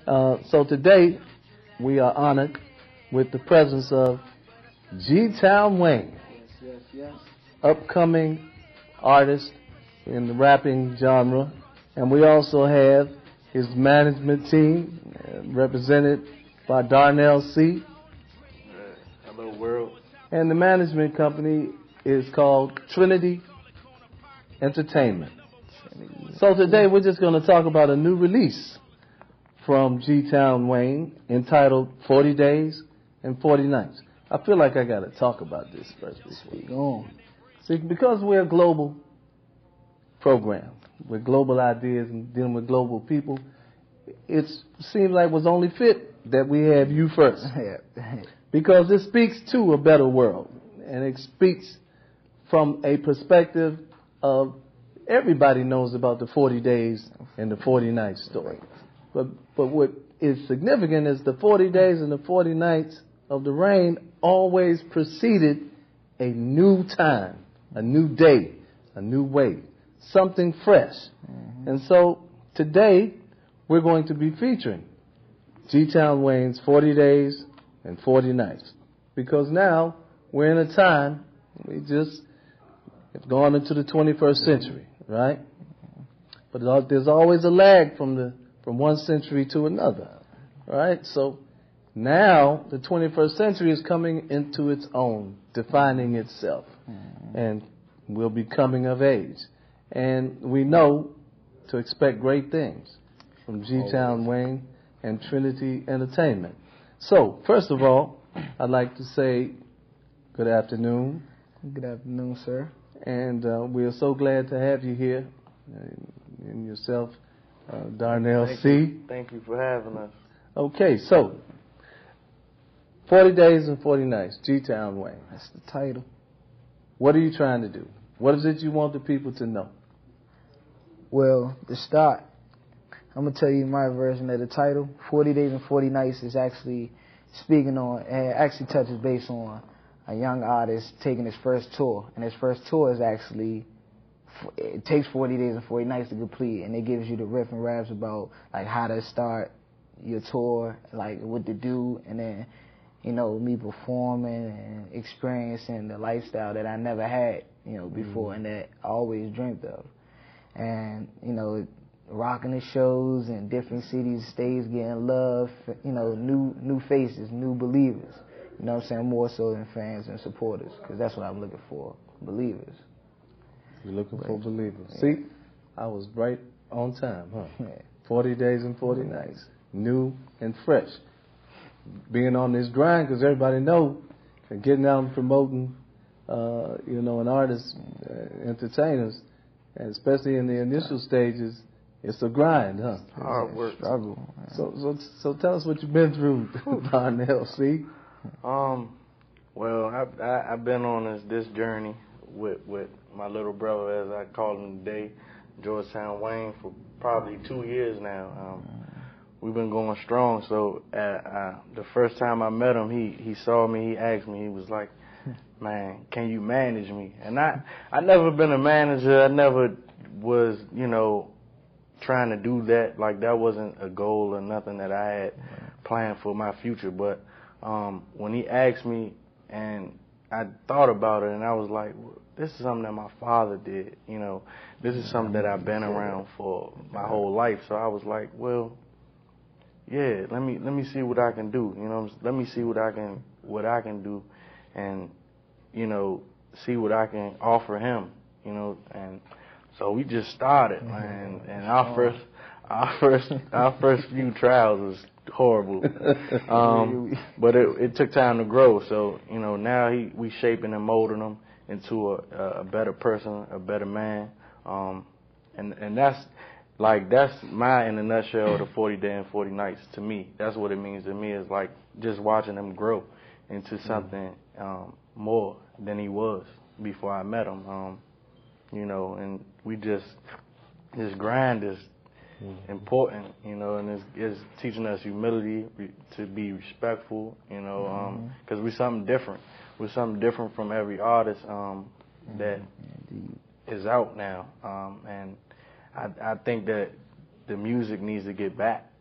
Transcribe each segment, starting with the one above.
So today we are honored with the presence of GTown Wayne, upcoming artist in the rapping genre, and we also have his management team represented by Darnell C. Hello, world. And the management company is called Trinity Entertainment. So today we're just going to talk about a new release from GTown Wayne entitled 40 Days and 40 Nights. I feel like I got to talk about this first before we go on. See, because we're a global program with global ideas and dealing with global people, it seems like it was only fit that we have you first. Because it speaks to a better world, and it speaks from a perspective of everybody knows about the 40 days and the 40 nights story. But what is significant is the 40 days and the 40 nights of the reign always preceded a new time, a new day, a new way, something fresh. And so today we're going to be featuring GTown Wayne's 40 Days and 40 Nights. Because now we're in a time, we just have gone into the 21st century, right? But there's always a lag from one century to another, right? So now the 21st century is coming into its own, defining itself, and we'll be coming of age. And we know to expect great things from GTown Wayne and Trinity Entertainment. So, first of all, I'd like to say good afternoon. Good afternoon, sir. And we are so glad to have you here, and yourself, Darnell C. Thank you for having us. Okay, so 40 Days and 40 Nights, GTown Wayne. That's the title. What are you trying to do? What is it you want the people to know? Well, to start, I'm going to tell you my version of the title. 40 Days and 40 Nights is actually speaking on, it actually touches base on a young artist taking his first tour. And his first tour is actually, it takes 40 days and 40 nights to complete, and it gives you the riff and raps about like how to start your tour, like what to do, and then, you know, me performing and experiencing the lifestyle that I never had, you know, before, and that I always dreamed of. And, you know, rocking the shows in different cities, states, getting love, you know, new faces, new believers. You know what I'm saying? More so than fans and supporters, because that's what I'm looking for, believers. You're looking for believers. See, I was right on time, huh? 40 days and 40 nights, new and fresh. Being on this grind, because everybody know, and getting out and promoting, you know, an artist, entertainers, and especially in the initial stages, it's a grind, huh? Hard work. Struggle. So tell us what you've been through, Darnell C. Well, I've been on this journey with my little brother, as I call him today, GTown Wayne, for probably 2 years now. We've been going strong. So the first time I met him, he saw me, he asked me, he was like, "Man, can you manage me?" And I never been a manager. I never was, you know, trying to do that. Like, that wasn't a goal or nothing that I had planned for my future. But when he asked me, and I thought about it, and I was like, well, this is something that my father did. You know, this is something that I've been around for my whole life. So I was like, well, yeah, let me see what I can do. You know, let me see what I can do, and, you know, see what I can offer him. You know, and so we just started, man. And our first few trials was horrible, but it took time to grow. So, you know, now we shaping and molding him into a better person, a better man, and that's my, in a nutshell, the 40 Day and 40 Nights to me. That's what it means to me, is like just watching him grow into something more than he was before I met him. You know, and this grind is important, you know, and it's teaching us humility, to be respectful, you know, because we're something different. We're something different from every artist that is out now, and I think that the music needs to get back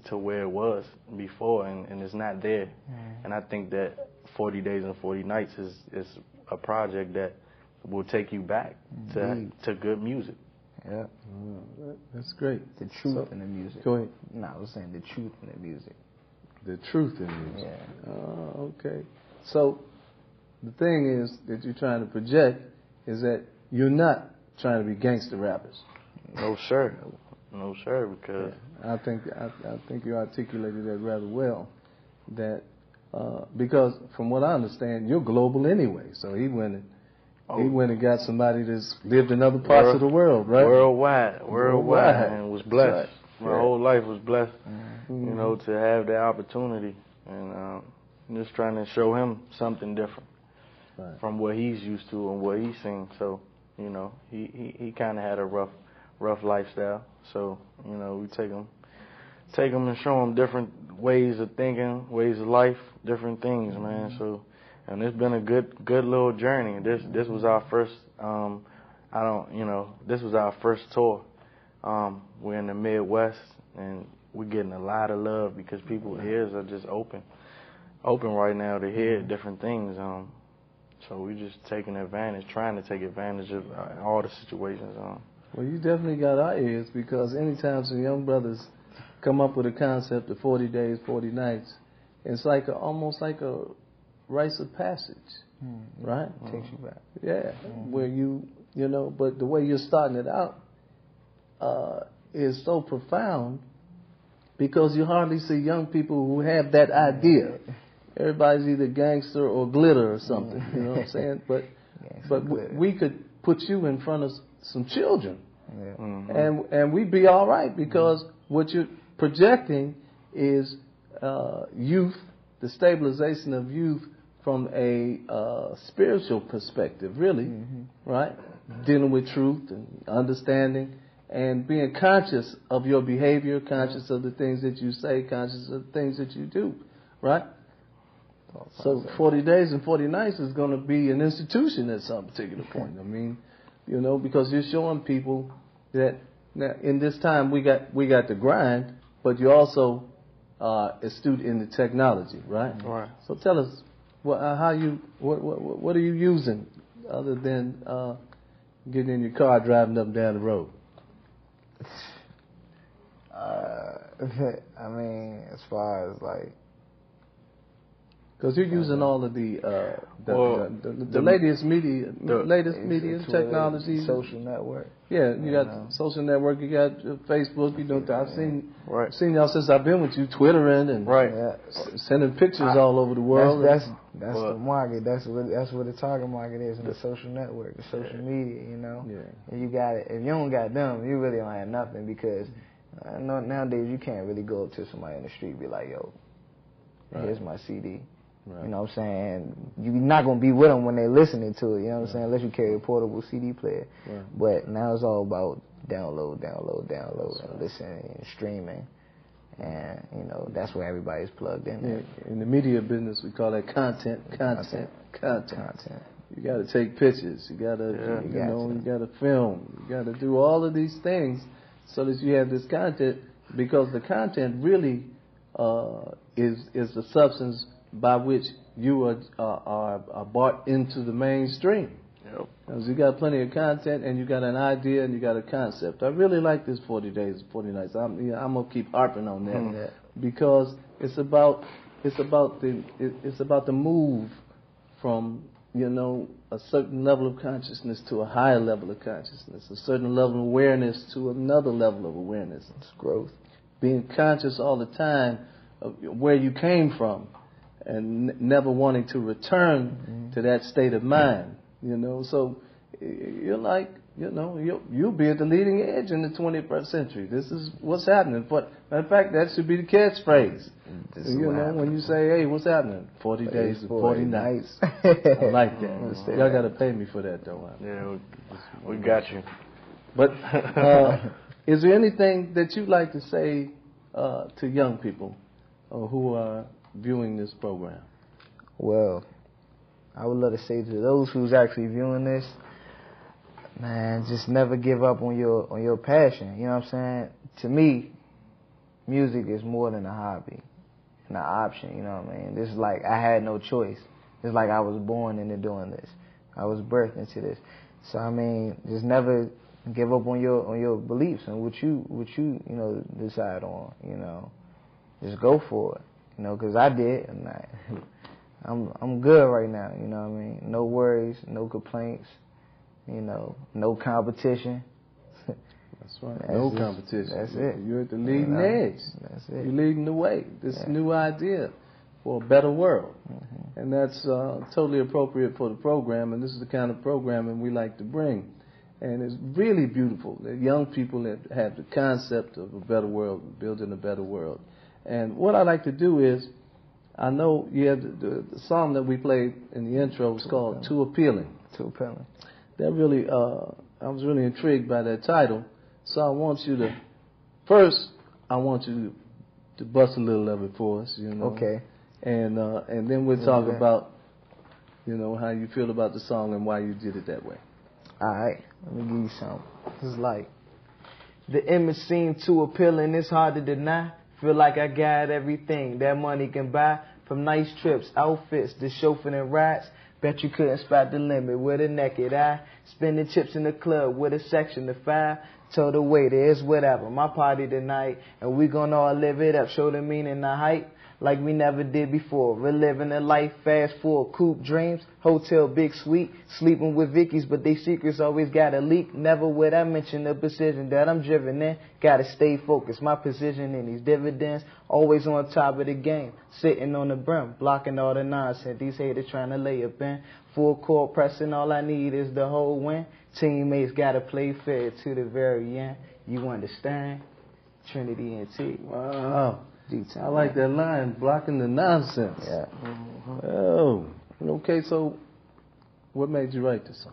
to where it was before, and it's not there. And I think that 40 Days and 40 Nights is a project that will take you back to good music. Yeah. That's great. The truth in the music. Go ahead. No, I was saying the truth in the music. The truth in music. Yeah. Oh, okay. So the thing is that you're trying to project is that you're not trying to be gangster rappers. No, sir. No, sir, because... I think you articulated that rather well. That because from what I understand, you're global anyway. So he went and got somebody that's lived in other parts of the world, right? Worldwide, and was blessed. Right. My whole life was blessed, you know, to have that opportunity, and just trying to show him something different from what he's used to and what he's seen. So, you know, he kind of had a rough lifestyle. So, you know, we take him and show him different ways of thinking, ways of life, different things, man. So, and it's been a good little journey. This was our first. This was our first tour. We're in the Midwest, and we're getting a lot of love because people's ears are just open right now to hear different things. So we just trying to take advantage of all the situations. Well, you definitely got our ears, because anytime some young brothers come up with a concept of 40 Days, 40 Nights, it's like almost like a rites of passage, right? Takes you back. Yeah, where you know, but the way you're starting it out is so profound, because you hardly see young people who have that idea. Everybody's either gangster or glitter or something, you know what I'm saying? But we could put you in front of some children, and we'd be all right, because what you're projecting is youth, the stabilization of youth from a spiritual perspective, really, right? Dealing with truth and understanding and being conscious of your behavior, conscious of the things that you say, conscious of the things that you do, right? So 40 Days and 40 Nights is going to be an institution at some particular point. I mean, you know, because you're showing people that now in this time we got the grind, but you're also astute in the technology, right? Right. So tell us, what are you using other than getting in your car, driving up and down the road? I mean, as far as like, because you're using all of the latest media, Twitter, technology, social network. Yeah, you got social network, you got Facebook. You know, I've seen y'all since I've been with you, twittering and sending pictures all over the world. That's the market. That's what the target market is in the social network, the social media. You know, and you got it. If you don't got them, you really don't have nothing, because nowadays you can't really go up to somebody in the street and be like, "Yo, here's my CD." Right. You know what I'm saying? You're not going to be with them when they're listening to it, you know what I'm saying, unless you carry a portable CD player. Right. But now it's all about download, and listening and streaming. And, you know, that's where everybody's plugged in. Yeah. In the media business, we call that content. You got to take pictures. You got to, you got to film. You got to do all of these things so that you have this content, because the content really is the substance by which you are brought into the mainstream. Yep. Because you got plenty of content, and you got an idea, and you got a concept. I really like this 40 Days, 40 Nights. I'm gonna keep harping on that because it's about the move from, you know, a certain level of consciousness to a higher level of consciousness, a certain level of awareness to another level of awareness. It's growth. Being conscious all the time of where you came from, and never wanting to return to that state of mind, you know. So you're like, you know, you'll be at the leading edge in the 21st century. This is what's happening. But matter of fact, that should be the catchphrase. You know, when you say, "Hey, what's happening?" 40 days and 40 nights. I like that. Y'all got to pay me for that, though. Yeah, we got you. But is there anything that you'd like to say to young people who are viewing this program? Well, I would love to say to those who's actually viewing this, man, just never give up on your passion. You know what I'm saying? To me, music is more than a hobby and an option, you know what I mean? This is like I had no choice. It's like I was born into doing this. I was birthed into this. So I mean, just never give up on your beliefs and what you decide on, you know. Just go for it, you know, 'cause I did, and I'm good right now, you know what I mean? No worries, no complaints, you know, no competition. That's right. No competition. That's it. You're at the leading edge. That's it. You're leading the way. This new idea for a better world. Mm-hmm. And that's totally appropriate for the program, and this is the kind of programming we like to bring. And it's really beautiful that young people that have the concept of a better world, building a better world. And what I like to do is, I know you have the song that we played in the intro was called Too Appealing. Too Appealing. That really, I was really intrigued by that title. So I want you to, first, I want you to bust a little of it for us, you know. Okay. And then we'll talk about, you know, how you feel about the song and why you did it that way. All right. Let me give you something. It's like, the image seemed too appealing, it's hard to deny. Feel like I got everything that money can buy. From nice trips, outfits, to chauffeuring and rides. Bet you couldn't spot the limit with a naked eye. Spending chips in the club with a section of 5. Told the waiter it's whatever, my party tonight. And we gonna all live it up, show the meaning, the hype. Like we never did before. Reliving a life fast forward, coupe dreams, hotel big suite, sleeping with Vickies, but they secrets always gotta leak. Never would I mention the precision that I'm driven in. Gotta stay focused, my position in these dividends, always on top of the game, sitting on the brim, blocking all the nonsense these haters trying to lay up in. Full court pressing, all I need is the whole win. Teammates gotta play fair to the very end. You understand? Trinity and T. Wow. GTown. I like that line, blocking the nonsense. Yeah. Mm-hmm. Oh, okay. So, what made you write this song?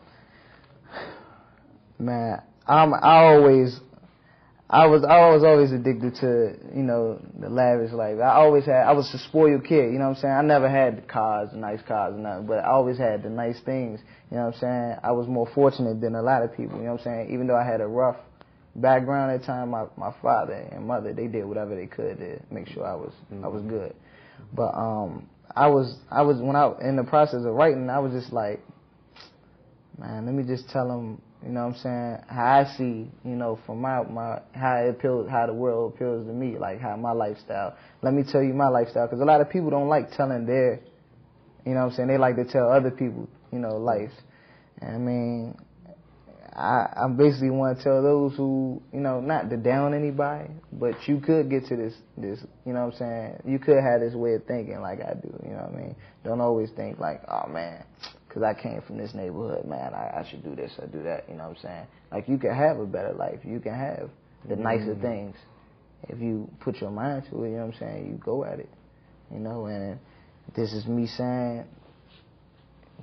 Man, I was always addicted to, you know, the lavish life. I was a spoiled kid, you know what I'm saying? I never had the cars, the nice cars and nothing, but I always had the nice things, you know what I'm saying? I was more fortunate than a lot of people, you know what I'm saying? Even though I had a rough background at the time, my father and mother, they did whatever they could to make sure I was good. But I was when I in the process of writing, I was just like, man, let me just tell them, you know what I'm saying, how I see, you know, from my how the world appeals to me, like how my lifestyle. Let me tell you my lifestyle, because a lot of people don't like telling their, you know what I'm saying, they like to tell other people, you know, life. And I mean, I basically want to tell those who, you know, not to down anybody, but you could get to this, you know what I'm saying? You could have this way of thinking like I do, you know what I mean? Don't always think like, oh man, because I came from this neighborhood, man, I should do this or do that, you know what I'm saying? Like you can have a better life. You can have the nicer things. If you put your mind to it, you know what I'm saying? You go at it, you know, and this is me saying,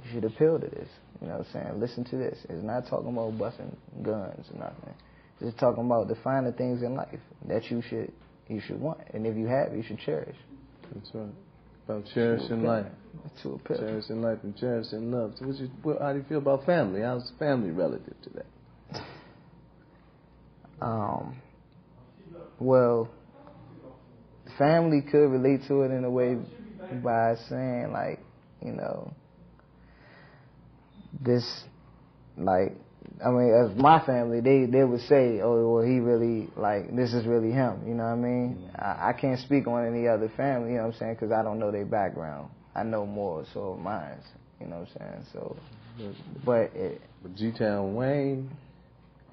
you should appeal to this. You know what I'm saying? Listen to this. It's not talking about busting guns or nothing. It's just talking about the finer things in life that you should want. And if you have, you should cherish. That's right. About cherishing life. Cherishing life and cherishing love. So how do you feel about family? How's family relative to that? Well, family could relate to it in a way by saying like, you know, this, like, I mean, as my family, they would say, oh, well, he really, like, this is really him, you know what I mean? I can't speak on any other family, you know what I'm saying, because I don't know their background. I know more, so of mine, you know what I'm saying? So, but GTown Wayne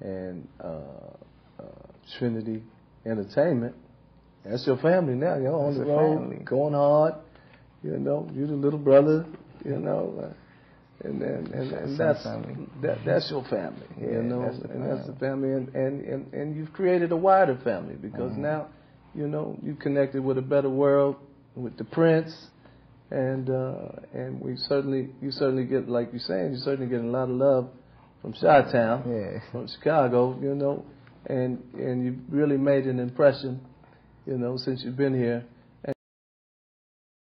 and Trinity Entertainment, that's your family now. You're on the road, family. Going hard, you know, you're the little brother, you know, and that's your family, yeah, you know, that's the family, and you've created a wider family because now, you know, you connected with a better world with the Prince, and you certainly get, like you're saying, you certainly get a lot of love from Chi-Town, from Chicago, you know, and you've really made an impression, you know, since you've been here.